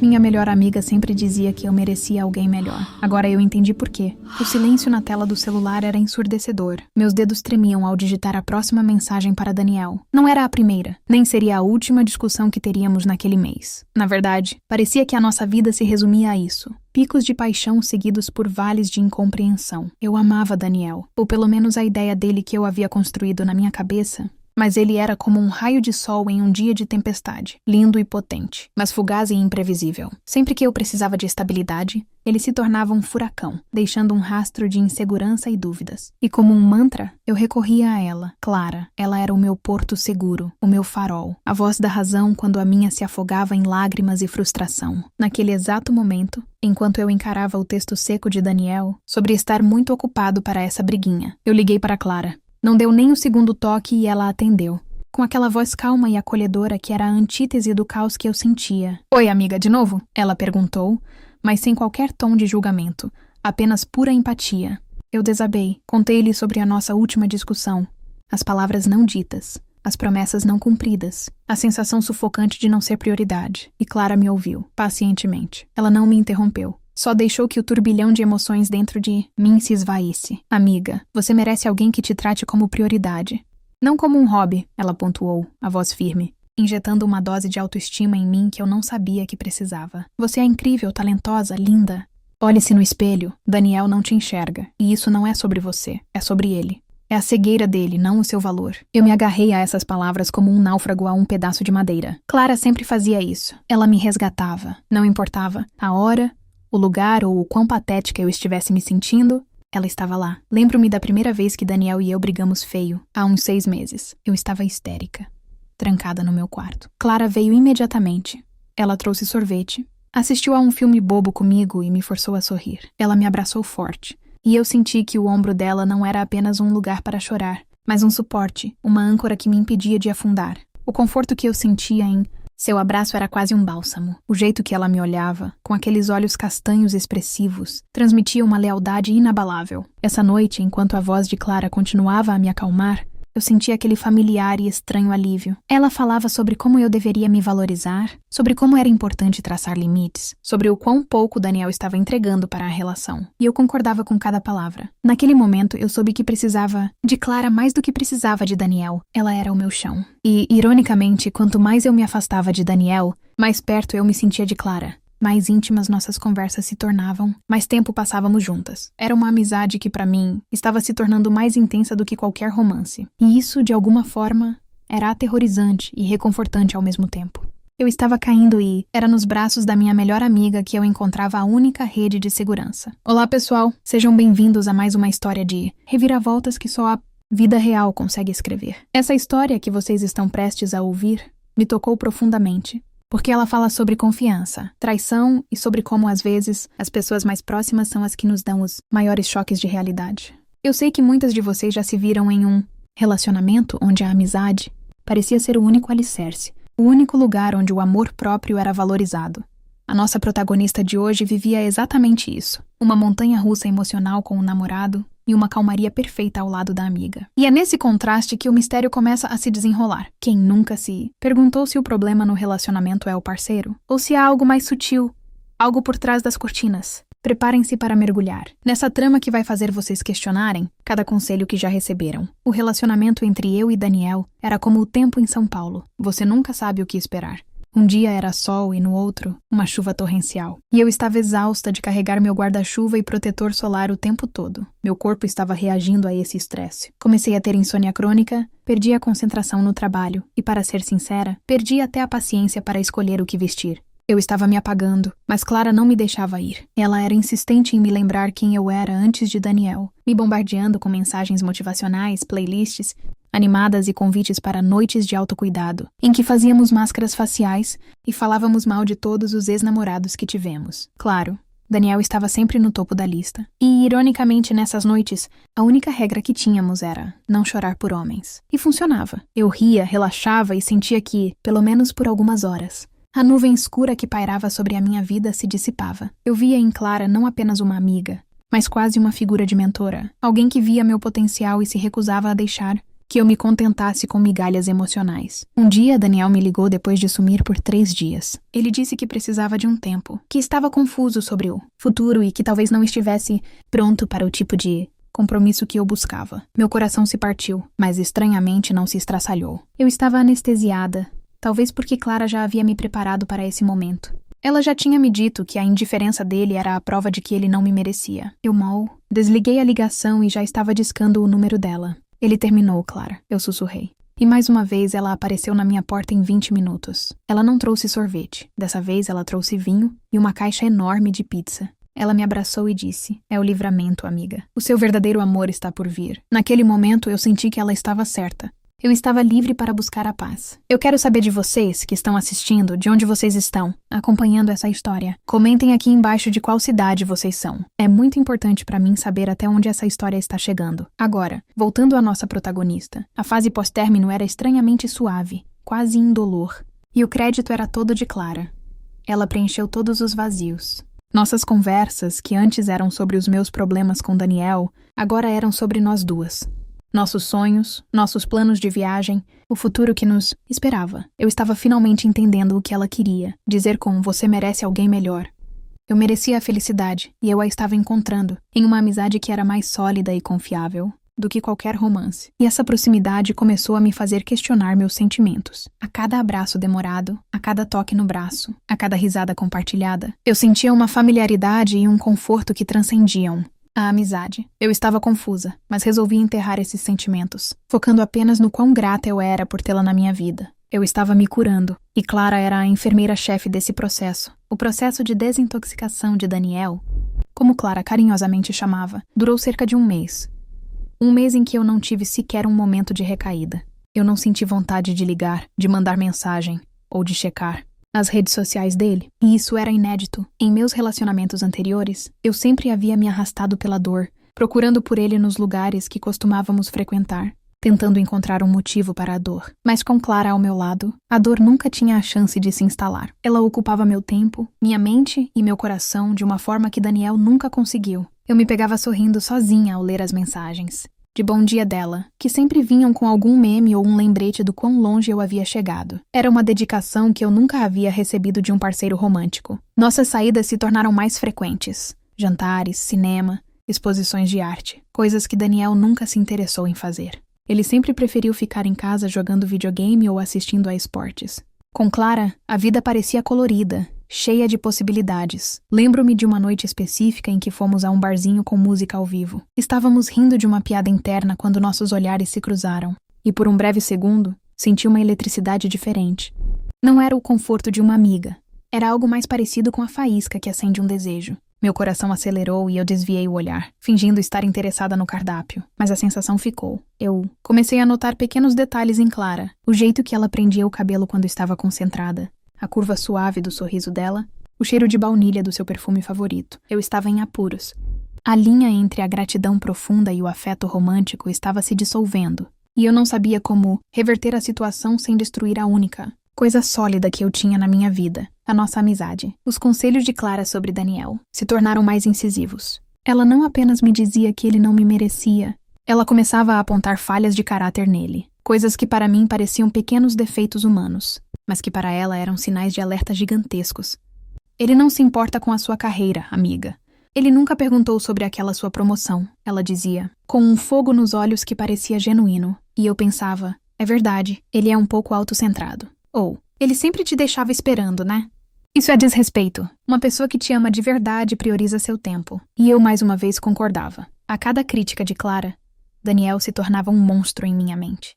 Minha melhor amiga sempre dizia que eu merecia alguém melhor. Agora eu entendi por quê. O silêncio na tela do celular era ensurdecedor. Meus dedos tremiam ao digitar a próxima mensagem para Daniel. Não era a primeira, nem seria a última discussão que teríamos naquele mês. Na verdade, parecia que a nossa vida se resumia a isso. Picos de paixão seguidos por vales de incompreensão. Eu amava Daniel, ou pelo menos a ideia dele que eu havia construído na minha cabeça. Mas ele era como um raio de sol em um dia de tempestade, lindo e potente, mas fugaz e imprevisível. Sempre que eu precisava de estabilidade, ele se tornava um furacão, deixando um rastro de insegurança e dúvidas. E como um mantra, eu recorria a ela. Clara, ela era o meu porto seguro, o meu farol, a voz da razão quando a minha se afogava em lágrimas e frustração. Naquele exato momento, enquanto eu encarava o texto seco de Daniel, sobre estar muito ocupado para essa briguinha, eu liguei para Clara. Não deu nem o segundo toque e ela atendeu, com aquela voz calma e acolhedora que era a antítese do caos que eu sentia. "Oi, amiga, de novo?" ela perguntou, mas sem qualquer tom de julgamento, apenas pura empatia. Eu desabei, contei-lhe sobre a nossa última discussão, as palavras não ditas, as promessas não cumpridas, a sensação sufocante de não ser prioridade. E Clara me ouviu, pacientemente. Ela não me interrompeu. Só deixou que o turbilhão de emoções dentro de mim se esvaísse. "Amiga, você merece alguém que te trate como prioridade. Não como um hobby", ela pontuou, a voz firme, injetando uma dose de autoestima em mim que eu não sabia que precisava. "Você é incrível, talentosa, linda. Olhe-se no espelho. Daniel não te enxerga. E isso não é sobre você, é sobre ele. É a cegueira dele, não o seu valor." Eu me agarrei a essas palavras como um náufrago a um pedaço de madeira. Clara sempre fazia isso. Ela me resgatava. Não importava a hora, o lugar ou o quão patética eu estivesse me sentindo, ela estava lá. Lembro-me da primeira vez que Daniel e eu brigamos feio, há uns 6 meses. Eu estava histérica, trancada no meu quarto. Clara veio imediatamente. Ela trouxe sorvete, assistiu a um filme bobo comigo e me forçou a sorrir. Ela me abraçou forte, e eu senti que o ombro dela não era apenas um lugar para chorar, mas um suporte, uma âncora que me impedia de afundar. O conforto que eu sentia em seu abraço era quase um bálsamo. O jeito que ela me olhava, com aqueles olhos castanhos expressivos, transmitia uma lealdade inabalável. Essa noite, enquanto a voz de Clara continuava a me acalmar, eu sentia aquele familiar e estranho alívio. Ela falava sobre como eu deveria me valorizar, sobre como era importante traçar limites, sobre o quão pouco Daniel estava entregando para a relação. E eu concordava com cada palavra. Naquele momento, eu soube que precisava de Clara mais do que precisava de Daniel. Ela era o meu chão. E, ironicamente, quanto mais eu me afastava de Daniel, mais perto eu me sentia de Clara. Mais íntimas nossas conversas se tornavam, mais tempo passávamos juntas. Era uma amizade que, para mim, estava se tornando mais intensa do que qualquer romance. E isso, de alguma forma, era aterrorizante e reconfortante ao mesmo tempo. Eu estava caindo e era nos braços da minha melhor amiga que eu encontrava a única rede de segurança. Olá, pessoal! Sejam bem-vindos a mais uma história de reviravoltas que só a vida real consegue escrever. Essa história que vocês estão prestes a ouvir me tocou profundamente. Porque ela fala sobre confiança, traição e sobre como, às vezes, as pessoas mais próximas são as que nos dão os maiores choques de realidade. Eu sei que muitas de vocês já se viram em um relacionamento onde a amizade parecia ser o único alicerce, o único lugar onde o amor próprio era valorizado. A nossa protagonista de hoje vivia exatamente isso. Uma montanha-russa emocional com o namorado e uma calmaria perfeita ao lado da amiga. E é nesse contraste que o mistério começa a se desenrolar. Quem nunca se perguntou se o problema no relacionamento é o parceiro? Ou se há algo mais sutil, algo por trás das cortinas? Preparem-se para mergulhar nessa trama que vai fazer vocês questionarem cada conselho que já receberam. O relacionamento entre eu e Daniel era como o tempo em São Paulo. Você nunca sabe o que esperar. Um dia era sol e no outro, uma chuva torrencial. E eu estava exausta de carregar meu guarda-chuva e protetor solar o tempo todo. Meu corpo estava reagindo a esse estresse. Comecei a ter insônia crônica, perdi a concentração no trabalho e, para ser sincera, perdi até a paciência para escolher o que vestir. Eu estava me apagando, mas Clara não me deixava ir. Ela era insistente em me lembrar quem eu era antes de Daniel, me bombardeando com mensagens motivacionais, playlists animadas e convites para noites de autocuidado, em que fazíamos máscaras faciais e falávamos mal de todos os ex-namorados que tivemos. Claro, Daniel estava sempre no topo da lista. E, ironicamente, nessas noites, a única regra que tínhamos era não chorar por homens. E funcionava. Eu ria, relaxava e sentia que, pelo menos por algumas horas, a nuvem escura que pairava sobre a minha vida se dissipava. Eu via em Clara não apenas uma amiga, mas quase uma figura de mentora, alguém que via meu potencial e se recusava a deixar que eu me contentasse com migalhas emocionais. Um dia, Daniel me ligou depois de sumir por 3 dias. Ele disse que precisava de um tempo, que estava confuso sobre o futuro e que talvez não estivesse pronto para o tipo de compromisso que eu buscava. Meu coração se partiu, mas estranhamente não se estraçalhou. Eu estava anestesiada, talvez porque Clara já havia me preparado para esse momento. Ela já tinha me dito que a indiferença dele era a prova de que ele não me merecia. Eu mal desliguei a ligação e já estava discando o número dela. Ele terminou, Clara. Eu sussurrei. E mais uma vez ela apareceu na minha porta em 20 minutos. Ela não trouxe sorvete. Dessa vez ela trouxe vinho e uma caixa enorme de pizza. Ela me abraçou e disse: "É o livramento, amiga. O seu verdadeiro amor está por vir." Naquele momento eu senti que ela estava certa. Eu estava livre para buscar a paz. Eu quero saber de vocês que estão assistindo, de onde vocês estão, acompanhando essa história. Comentem aqui embaixo de qual cidade vocês são. É muito importante para mim saber até onde essa história está chegando. Agora, voltando à nossa protagonista. A fase pós-término era estranhamente suave, quase indolor. E o crédito era todo de Clara. Ela preencheu todos os vazios. Nossas conversas, que antes eram sobre os meus problemas com Daniel, agora eram sobre nós duas. Nossos sonhos, nossos planos de viagem, o futuro que nos esperava. Eu estava finalmente entendendo o que ela queria, dizer com "você merece alguém melhor". Eu merecia a felicidade, e eu a estava encontrando, em uma amizade que era mais sólida e confiável do que qualquer romance. E essa proximidade começou a me fazer questionar meus sentimentos. A cada abraço demorado, a cada toque no braço, a cada risada compartilhada, eu sentia uma familiaridade e um conforto que transcendiam a amizade. Eu estava confusa, mas resolvi enterrar esses sentimentos, focando apenas no quão grata eu era por tê-la na minha vida. Eu estava me curando, e Clara era a enfermeira-chefe desse processo. O processo de desintoxicação de Daniel, como Clara carinhosamente chamava, durou cerca de 1 mês. 1 mês em que eu não tive sequer um momento de recaída. Eu não senti vontade de ligar, de mandar mensagem, ou de checar as redes sociais dele, e isso era inédito. Em meus relacionamentos anteriores, eu sempre havia me arrastado pela dor, procurando por ele nos lugares que costumávamos frequentar, tentando encontrar um motivo para a dor. Mas com Clara ao meu lado, a dor nunca tinha a chance de se instalar. Ela ocupava meu tempo, minha mente e meu coração de uma forma que Daniel nunca conseguiu. Eu me pegava sorrindo sozinha ao ler as mensagens de bom dia dela, que sempre vinham com algum meme ou um lembrete do quão longe eu havia chegado. Era uma dedicação que eu nunca havia recebido de um parceiro romântico. Nossas saídas se tornaram mais frequentes. Jantares, cinema, exposições de arte. Coisas que Daniel nunca se interessou em fazer. Ele sempre preferiu ficar em casa jogando videogame ou assistindo a esportes. Com Clara, a vida parecia colorida, cheia de possibilidades. Lembro-me de uma noite específica em que fomos a um barzinho com música ao vivo. Estávamos rindo de uma piada interna quando nossos olhares se cruzaram, e por um breve segundo, senti uma eletricidade diferente. Não era o conforto de uma amiga. Era algo mais parecido com a faísca que acende um desejo. Meu coração acelerou e eu desviei o olhar, fingindo estar interessada no cardápio. Mas a sensação ficou. Eu comecei a notar pequenos detalhes em Clara. O jeito que ela prendia o cabelo quando estava concentrada. A curva suave do sorriso dela, o cheiro de baunilha do seu perfume favorito. Eu estava em apuros. A linha entre a gratidão profunda e o afeto romântico estava se dissolvendo, e eu não sabia como reverter a situação sem destruir a única coisa sólida que eu tinha na minha vida, a nossa amizade. Os conselhos de Clara sobre Daniel se tornaram mais incisivos. Ela não apenas me dizia que ele não me merecia, ela começava a apontar falhas de caráter nele, coisas que para mim pareciam pequenos defeitos humanos, mas que para ela eram sinais de alerta gigantescos. Ele não se importa com a sua carreira, amiga. Ele nunca perguntou sobre aquela sua promoção, ela dizia, com um fogo nos olhos que parecia genuíno. E eu pensava, é verdade, ele é um pouco autocentrado. Ou, ele sempre te deixava esperando, né? Isso é desrespeito. Uma pessoa que te ama de verdade prioriza seu tempo. E eu mais uma vez concordava. A cada crítica de Clara, Daniel se tornava um monstro em minha mente.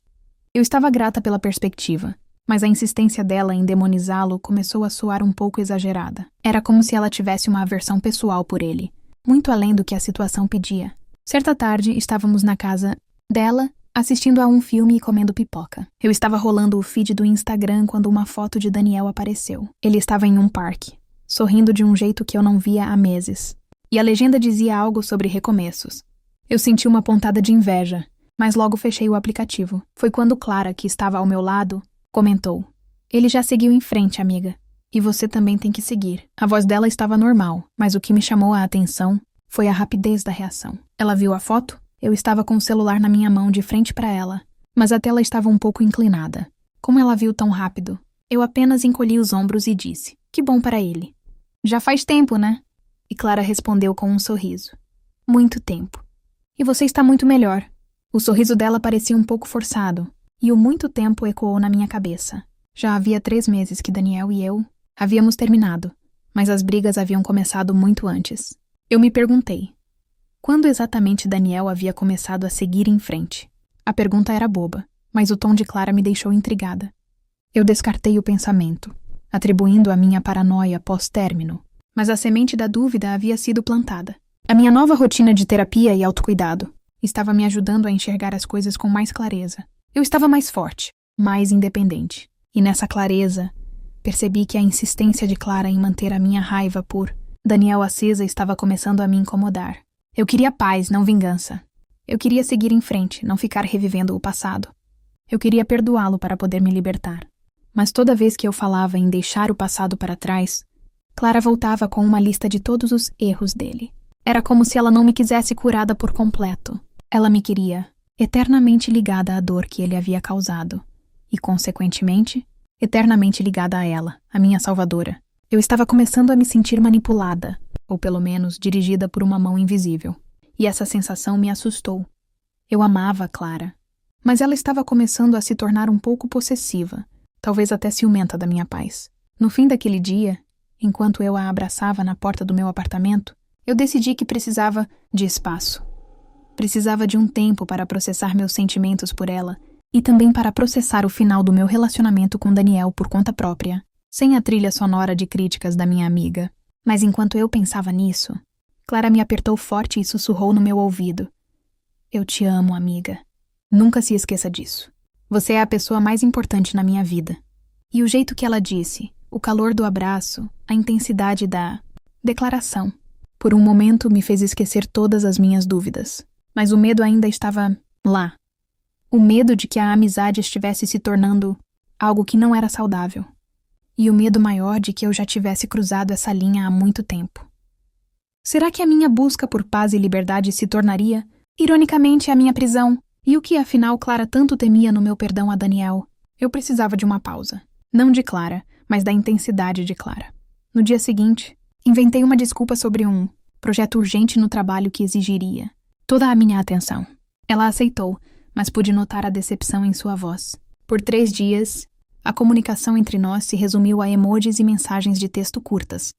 Eu estava grata pela perspectiva, mas a insistência dela em demonizá-lo começou a soar um pouco exagerada. Era como se ela tivesse uma aversão pessoal por ele, muito além do que a situação pedia. Certa tarde, estávamos na casa dela, assistindo a um filme e comendo pipoca. Eu estava rolando o feed do Instagram quando uma foto de Daniel apareceu. Ele estava em um parque, sorrindo de um jeito que eu não via há meses. E a legenda dizia algo sobre recomeços. Eu senti uma pontada de inveja, mas logo fechei o aplicativo. Foi quando Clara, que estava ao meu lado, comentou. Ele já seguiu em frente, amiga. E você também tem que seguir. A voz dela estava normal, mas o que me chamou a atenção foi a rapidez da reação. Ela viu a foto? Eu estava com o celular na minha mão de frente para ela, mas a tela estava um pouco inclinada. Como ela viu tão rápido, eu apenas encolhi os ombros e disse: que bom para ele. Já faz tempo, né? E Clara respondeu com um sorriso. Muito tempo. E você está muito melhor. O sorriso dela parecia um pouco forçado, e o muito tempo ecoou na minha cabeça. Já havia 3 meses que Daniel e eu havíamos terminado, mas as brigas haviam começado muito antes. Eu me perguntei, quando exatamente Daniel havia começado a seguir em frente? A pergunta era boba, mas o tom de Clara me deixou intrigada. Eu descartei o pensamento, atribuindo a minha paranoia pós-término, mas a semente da dúvida havia sido plantada. A minha nova rotina de terapia e autocuidado estava me ajudando a enxergar as coisas com mais clareza. Eu estava mais forte, mais independente. E nessa clareza, percebi que a insistência de Clara em manter a minha raiva por Daniel acesa estava começando a me incomodar. Eu queria paz, não vingança. Eu queria seguir em frente, não ficar revivendo o passado. Eu queria perdoá-lo para poder me libertar. Mas toda vez que eu falava em deixar o passado para trás, Clara voltava com uma lista de todos os erros dele. Era como se ela não me quisesse curada por completo. Ela me queria eternamente ligada à dor que ele havia causado. E, consequentemente, eternamente ligada a ela, a minha salvadora. Eu estava começando a me sentir manipulada, ou pelo menos dirigida por uma mão invisível. E essa sensação me assustou. Eu amava a Clara, mas ela estava começando a se tornar um pouco possessiva, talvez até ciumenta da minha paz. No fim daquele dia, enquanto eu a abraçava na porta do meu apartamento, eu decidi que precisava de espaço. Precisava de um tempo para processar meus sentimentos por ela e também para processar o final do meu relacionamento com Daniel por conta própria, sem a trilha sonora de críticas da minha amiga. Mas enquanto eu pensava nisso, Clara me apertou forte e sussurrou no meu ouvido. Eu te amo, amiga. Nunca se esqueça disso. Você é a pessoa mais importante na minha vida. E o jeito que ela disse, o calor do abraço, a intensidade da declaração, por um momento me fez esquecer todas as minhas dúvidas. Mas o medo ainda estava lá. O medo de que a amizade estivesse se tornando algo que não era saudável. E o medo maior de que eu já tivesse cruzado essa linha há muito tempo. Será que a minha busca por paz e liberdade se tornaria, ironicamente, a minha prisão? E o que afinal Clara tanto temia no meu perdão a Daniel? Eu precisava de uma pausa. Não de Clara, mas da intensidade de Clara. No dia seguinte, inventei uma desculpa sobre um projeto urgente no trabalho que exigiria toda a minha atenção. Ela aceitou, mas pude notar a decepção em sua voz. Por 3 dias, a comunicação entre nós se resumiu a emojis e mensagens de texto curtas.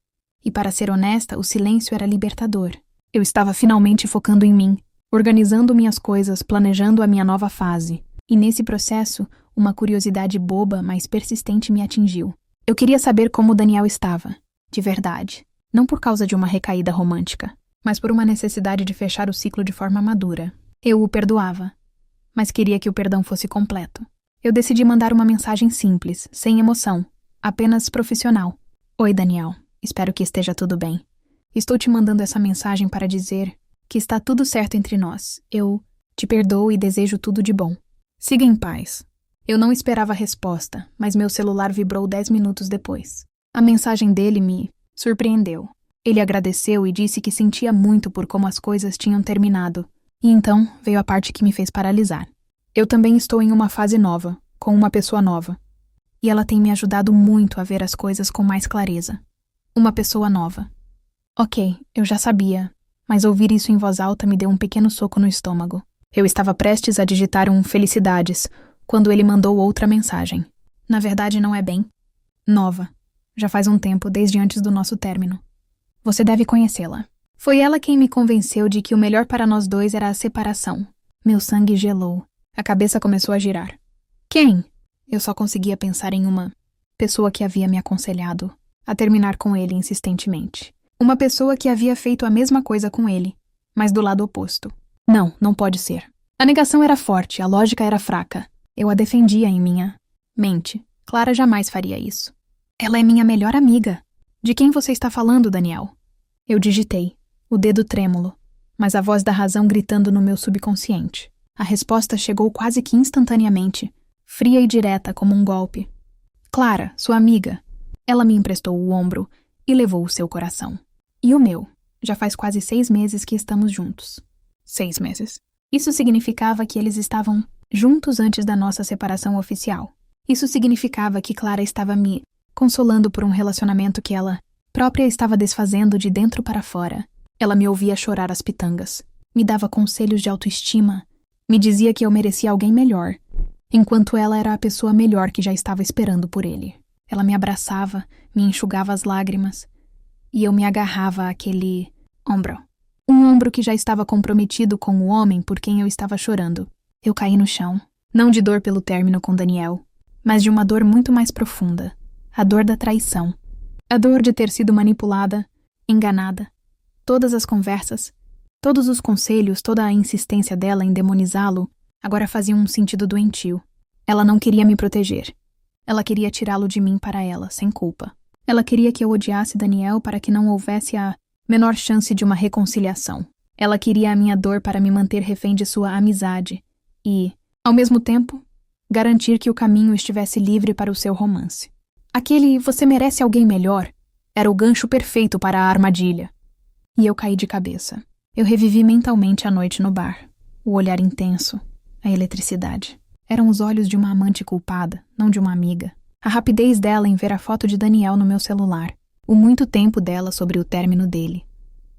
E para ser honesta, o silêncio era libertador. Eu estava finalmente focando em mim, organizando minhas coisas, planejando a minha nova fase. E nesse processo, uma curiosidade boba, mas persistente me atingiu. Eu queria saber como Daniel estava, de verdade. Não por causa de uma recaída romântica, mas por uma necessidade de fechar o ciclo de forma madura. Eu o perdoava, mas queria que o perdão fosse completo. Eu decidi mandar uma mensagem simples, sem emoção, apenas profissional. Oi, Daniel. Espero que esteja tudo bem. Estou te mandando essa mensagem para dizer que está tudo certo entre nós. Eu te perdoo e desejo tudo de bom. Siga em paz. Eu não esperava a resposta, mas meu celular vibrou 10 minutos depois. A mensagem dele me surpreendeu. Ele agradeceu e disse que sentia muito por como as coisas tinham terminado. E então veio a parte que me fez paralisar. Eu também estou em uma fase nova, com uma pessoa nova. E ela tem me ajudado muito a ver as coisas com mais clareza. Uma pessoa nova. Ok, eu já sabia, mas ouvir isso em voz alta me deu um pequeno soco no estômago. Eu estava prestes a digitar um felicidades, quando ele mandou outra mensagem. Na verdade, não é bem nova. Já faz um tempo, desde antes do nosso término. Você deve conhecê-la. Foi ela quem me convenceu de que o melhor para nós dois era a separação. Meu sangue gelou. A cabeça começou a girar. Quem? Eu só conseguia pensar em uma pessoa que havia me aconselhado a terminar com ele insistentemente. Uma pessoa que havia feito a mesma coisa com ele, mas do lado oposto. Não, não pode ser. A negação era forte, a lógica era fraca. Eu a defendia em minha mente. Clara jamais faria isso. Ela é minha melhor amiga. De quem você está falando, Daniel? Eu digitei, o dedo trêmulo, mas a voz da razão gritando no meu subconsciente. A resposta chegou quase que instantaneamente, fria e direta como um golpe. Clara, sua amiga. Ela me emprestou o ombro e levou o seu coração. E o meu. Já faz quase 6 meses que estamos juntos. 6 meses. Isso significava que eles estavam juntos antes da nossa separação oficial. Isso significava que Clara estava me consolando por um relacionamento que ela própria estava desfazendo de dentro para fora. Ela me ouvia chorar às pitangas, me dava conselhos de autoestima, me dizia que eu merecia alguém melhor, enquanto ela era a pessoa melhor que já estava esperando por ele. Ela me abraçava, me enxugava as lágrimas, e eu me agarrava àquele ombro. Um ombro que já estava comprometido com o homem por quem eu estava chorando. Eu caí no chão, não de dor pelo término com Daniel, mas de uma dor muito mais profunda, a dor da traição. A dor de ter sido manipulada, enganada. Todas as conversas, todos os conselhos, toda a insistência dela em demonizá-lo, agora faziam um sentido doentio. Ela não queria me proteger. Ela queria tirá-lo de mim para ela, sem culpa. Ela queria que eu odiasse Daniel para que não houvesse a menor chance de uma reconciliação. Ela queria a minha dor para me manter refém de sua amizade e, ao mesmo tempo, garantir que o caminho estivesse livre para o seu romance. Aquele "você merece alguém melhor" era o gancho perfeito para a armadilha. E eu caí de cabeça. Eu revivi mentalmente a noite no bar. O olhar intenso, a eletricidade. Eram os olhos de uma amante culpada, não de uma amiga. A rapidez dela em ver a foto de Daniel no meu celular. O muito tempo dela sobre o término dele.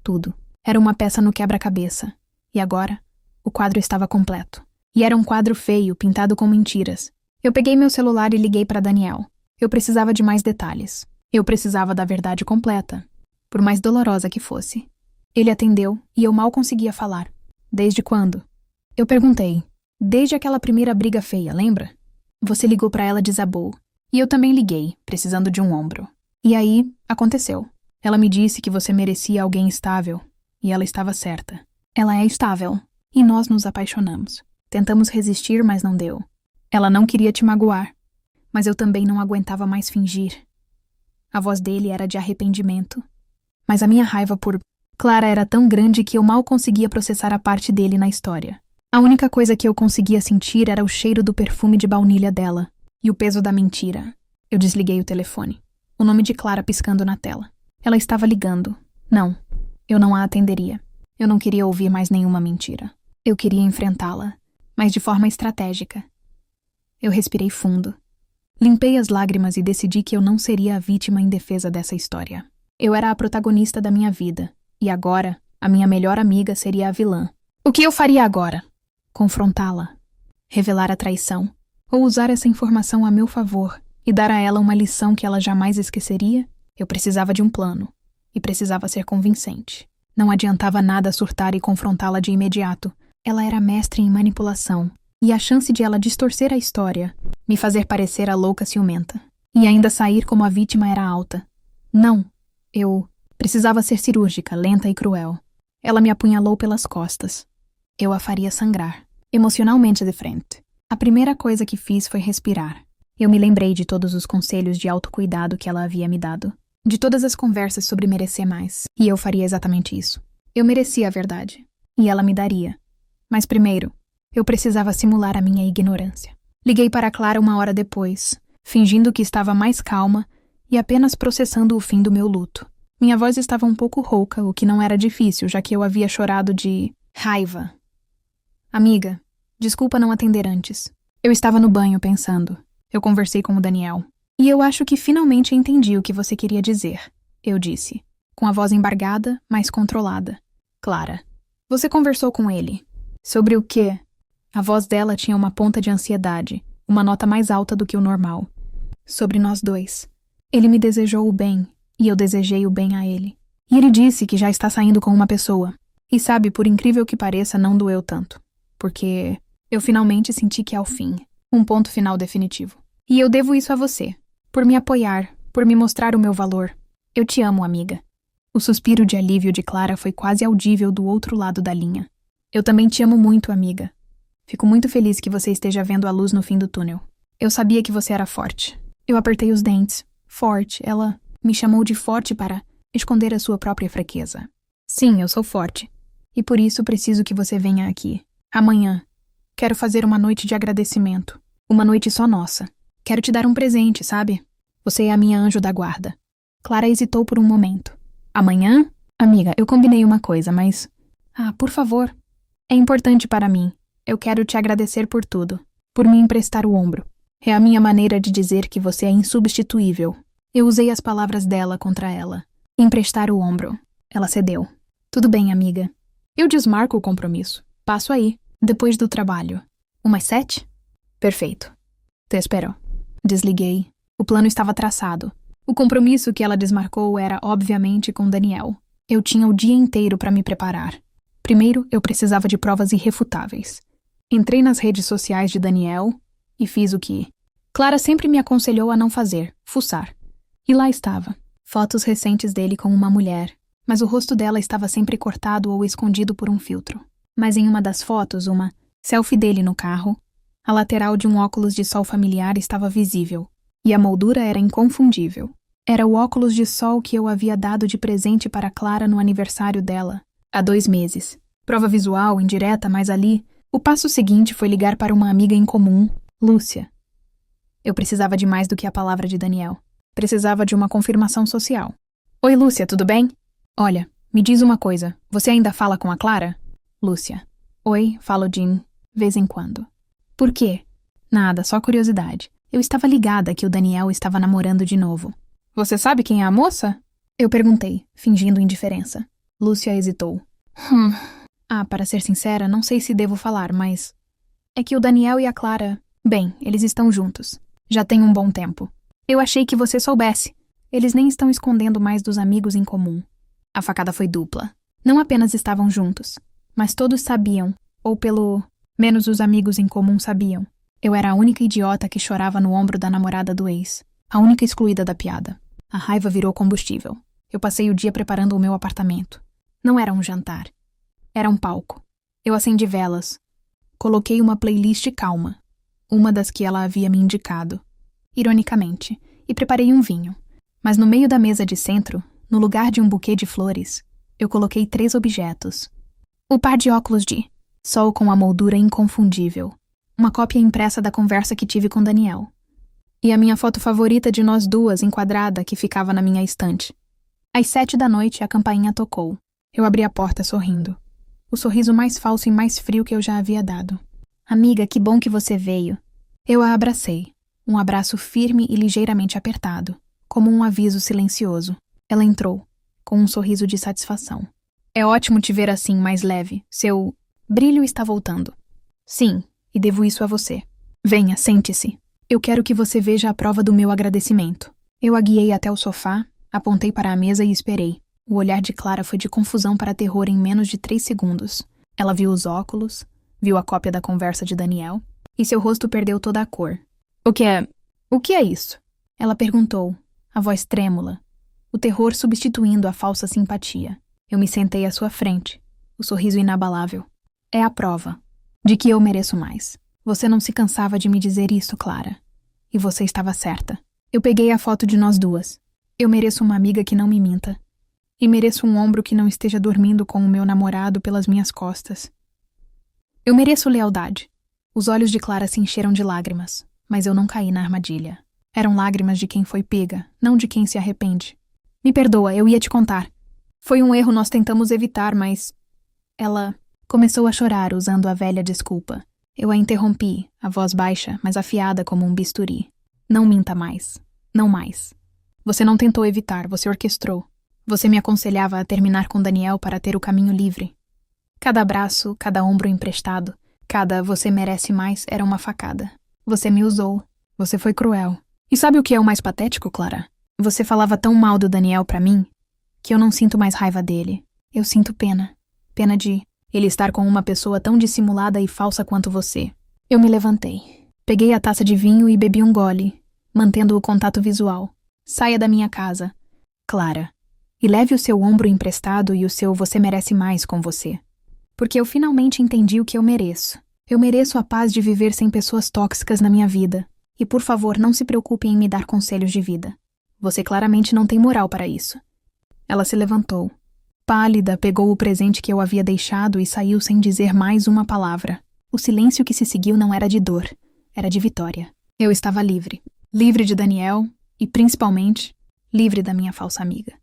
Tudo. Era uma peça no quebra-cabeça. E agora, o quadro estava completo. E era um quadro feio, pintado com mentiras. Eu peguei meu celular e liguei para Daniel. Eu precisava de mais detalhes. Eu precisava da verdade completa, por mais dolorosa que fosse. Ele atendeu e eu mal conseguia falar. Desde quando? Eu perguntei. Desde aquela primeira briga feia, lembra? Você ligou para ela e desabou. E eu também liguei, precisando de um ombro. E aí, aconteceu. Ela me disse que você merecia alguém estável. E ela estava certa. Ela é estável. E nós nos apaixonamos. Tentamos resistir, mas não deu. Ela não queria te magoar. Mas eu também não aguentava mais fingir. A voz dele era de arrependimento. Mas a minha raiva por Clara era tão grande que eu mal conseguia processar a parte dele na história. A única coisa que eu conseguia sentir era o cheiro do perfume de baunilha dela. E o peso da mentira. Eu desliguei o telefone. O nome de Clara piscando na tela. Ela estava ligando. Não, eu não a atenderia. Eu não queria ouvir mais nenhuma mentira. Eu queria enfrentá-la, mas de forma estratégica. Eu respirei fundo. Limpei as lágrimas e decidi que eu não seria a vítima indefesa dessa história. Eu era a protagonista da minha vida, e agora, a minha melhor amiga seria a vilã. O que eu faria agora? Confrontá-la? Revelar a traição? Ou usar essa informação a meu favor e dar a ela uma lição que ela jamais esqueceria? Eu precisava de um plano, e precisava ser convincente. Não adiantava nada surtar e confrontá-la de imediato. Ela era mestre em manipulação, e a chance de ela distorcer a história, me fazer parecer a louca ciumenta, e ainda sair como a vítima era alta. Não, eu precisava ser cirúrgica, lenta e cruel. Ela me apunhalou pelas costas. Eu a faria sangrar, emocionalmente de frente. A primeira coisa que fiz foi respirar. Eu me lembrei de todos os conselhos de autocuidado que ela havia me dado, de todas as conversas sobre merecer mais, e eu faria exatamente isso. Eu merecia a verdade, e ela me daria. Mas primeiro, eu precisava simular a minha ignorância. Liguei para Clara 1 hora depois, fingindo que estava mais calma e apenas processando o fim do meu luto. Minha voz estava um pouco rouca, o que não era difícil, já que eu havia chorado de raiva. Amiga, desculpa não atender antes. Eu estava no banho pensando. Eu conversei com o Daniel. E eu acho que finalmente entendi o que você queria dizer, eu disse, com a voz embargada, mas controlada. Clara, você conversou com ele. Sobre o quê? A voz dela tinha uma ponta de ansiedade, uma nota mais alta do que o normal. Sobre nós dois. Ele me desejou o bem, e eu desejei o bem a ele. E ele disse que já está saindo com uma pessoa. E sabe, por incrível que pareça, não doeu tanto. Porque eu finalmente senti que é o fim. Um ponto final definitivo. E eu devo isso a você. Por me apoiar, por me mostrar o meu valor. Eu te amo, amiga. O suspiro de alívio de Clara foi quase audível do outro lado da linha. Eu também te amo muito, amiga. Fico muito feliz que você esteja vendo a luz no fim do túnel. Eu sabia que você era forte. Eu apertei os dentes. Forte. Ela me chamou de forte para esconder a sua própria fraqueza. Sim, eu sou forte. E por isso preciso que você venha aqui. Amanhã. Quero fazer uma noite de agradecimento. Uma noite só nossa. Quero te dar um presente, sabe? Você é a minha anjo da guarda. Clara hesitou por um momento. Amanhã? Amiga, eu combinei uma coisa, mas... por favor. É importante para mim. Eu quero te agradecer por tudo. Por me emprestar o ombro. É a minha maneira de dizer que você é insubstituível. Eu usei as palavras dela contra ela. Emprestar o ombro. Ela cedeu. Tudo bem, amiga. Eu desmarco o compromisso. Passo aí, depois do trabalho. Umas 7? Perfeito. Te espero. Desliguei. O plano estava traçado. O compromisso que ela desmarcou era, obviamente, com Daniel. Eu tinha o dia inteiro para me preparar. Primeiro, eu precisava de provas irrefutáveis. Entrei nas redes sociais de Daniel e fiz o que Clara sempre me aconselhou a não fazer, fuçar. E lá estava. Fotos recentes dele com uma mulher, mas o rosto dela estava sempre cortado ou escondido por um filtro. Mas em uma das fotos, uma selfie dele no carro, a lateral de um óculos de sol familiar estava visível, e a moldura era inconfundível. Era o óculos de sol que eu havia dado de presente para Clara no aniversário dela, há 2 meses. Prova visual, indireta, mas ali, o passo seguinte foi ligar para uma amiga em comum, Lúcia. Eu precisava de mais do que a palavra de Daniel. Precisava de uma confirmação social. Oi, Lúcia, tudo bem? Olha, me diz uma coisa, você ainda fala com a Clara? Lúcia. Oi, falo de vez em quando. Por quê? Nada, só curiosidade. Eu estava ligada que o Daniel estava namorando de novo. Você sabe quem é a moça? Eu perguntei, fingindo indiferença. Lúcia hesitou. Para ser sincera, não sei se devo falar, mas... É que o Daniel e a Clara... Bem, eles estão juntos. Já tem um bom tempo. Eu achei que você soubesse. Eles nem estão escondendo mais dos amigos em comum. A facada foi dupla. Não apenas estavam juntos, mas todos sabiam, ou pelo menos os amigos em comum sabiam. Eu era a única idiota que chorava no ombro da namorada do ex. A única excluída da piada. A raiva virou combustível. Eu passei o dia preparando o meu apartamento. Não era um jantar. Era um palco. Eu acendi velas. Coloquei uma playlist calma. Uma das que ela havia me indicado. Ironicamente. E preparei um vinho. Mas no meio da mesa de centro, no lugar de um buquê de flores, eu coloquei 3 objetos. O par de óculos de sol com a moldura inconfundível. Uma cópia impressa da conversa que tive com Daniel. E a minha foto favorita de nós duas enquadrada que ficava na minha estante. Às 7 da noite, a campainha tocou. Eu abri a porta sorrindo. O sorriso mais falso e mais frio que eu já havia dado. Amiga, que bom que você veio. Eu a abracei. Um abraço firme e ligeiramente apertado, como um aviso silencioso. Ela entrou, com um sorriso de satisfação. É ótimo te ver assim, mais leve. Seu brilho está voltando. Sim, e devo isso a você. Venha, sente-se. Eu quero que você veja a prova do meu agradecimento. Eu a guiei até o sofá, apontei para a mesa e esperei. O olhar de Clara foi de confusão para terror em menos de 3 segundos. Ela viu os óculos, viu a cópia da conversa de Daniel, e seu rosto perdeu toda a cor. O que é isso? Ela perguntou, a voz trêmula, o terror substituindo a falsa simpatia. Eu me sentei à sua frente, o sorriso inabalável. É a prova de que eu mereço mais. Você não se cansava de me dizer isso, Clara. E você estava certa. Eu peguei a foto de nós duas. Eu mereço uma amiga que não me minta. E mereço um ombro que não esteja dormindo com o meu namorado pelas minhas costas. Eu mereço lealdade. Os olhos de Clara se encheram de lágrimas, mas eu não caí na armadilha. Eram lágrimas de quem foi pega, não de quem se arrepende. Me perdoa, eu ia te contar. Foi um erro, nós tentamos evitar, mas... Ela começou a chorar usando a velha desculpa. Eu a interrompi, a voz baixa, mas afiada como um bisturi. Não minta mais. Não mais. Você não tentou evitar, você orquestrou. Você me aconselhava a terminar com Daniel para ter o caminho livre. Cada abraço, cada ombro emprestado, cada você merece mais era uma facada. Você me usou. Você foi cruel. E sabe o que é o mais patético, Clara? Você falava tão mal do Daniel pra mim que eu não sinto mais raiva dele. Eu sinto pena. Pena de ele estar com uma pessoa tão dissimulada e falsa quanto você. Eu me levantei. Peguei a taça de vinho e bebi um gole, mantendo o contato visual. Saia da minha casa, Clara, e leve o seu ombro emprestado e o seu você merece mais com você. Porque eu finalmente entendi o que eu mereço. Eu mereço a paz de viver sem pessoas tóxicas na minha vida. E por favor, não se preocupe em me dar conselhos de vida. Você claramente não tem moral para isso. Ela se levantou. Pálida, pegou o presente que eu havia deixado e saiu sem dizer mais uma palavra. O silêncio que se seguiu não era de dor, era de vitória. Eu estava livre. Livre de Daniel e, principalmente, livre da minha falsa amiga.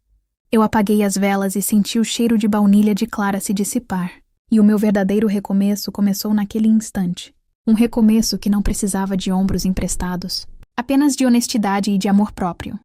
Eu apaguei as velas e senti o cheiro de baunilha de Clara se dissipar. E o meu verdadeiro recomeço começou naquele instante. Um recomeço que não precisava de ombros emprestados. Apenas de honestidade e de amor próprio.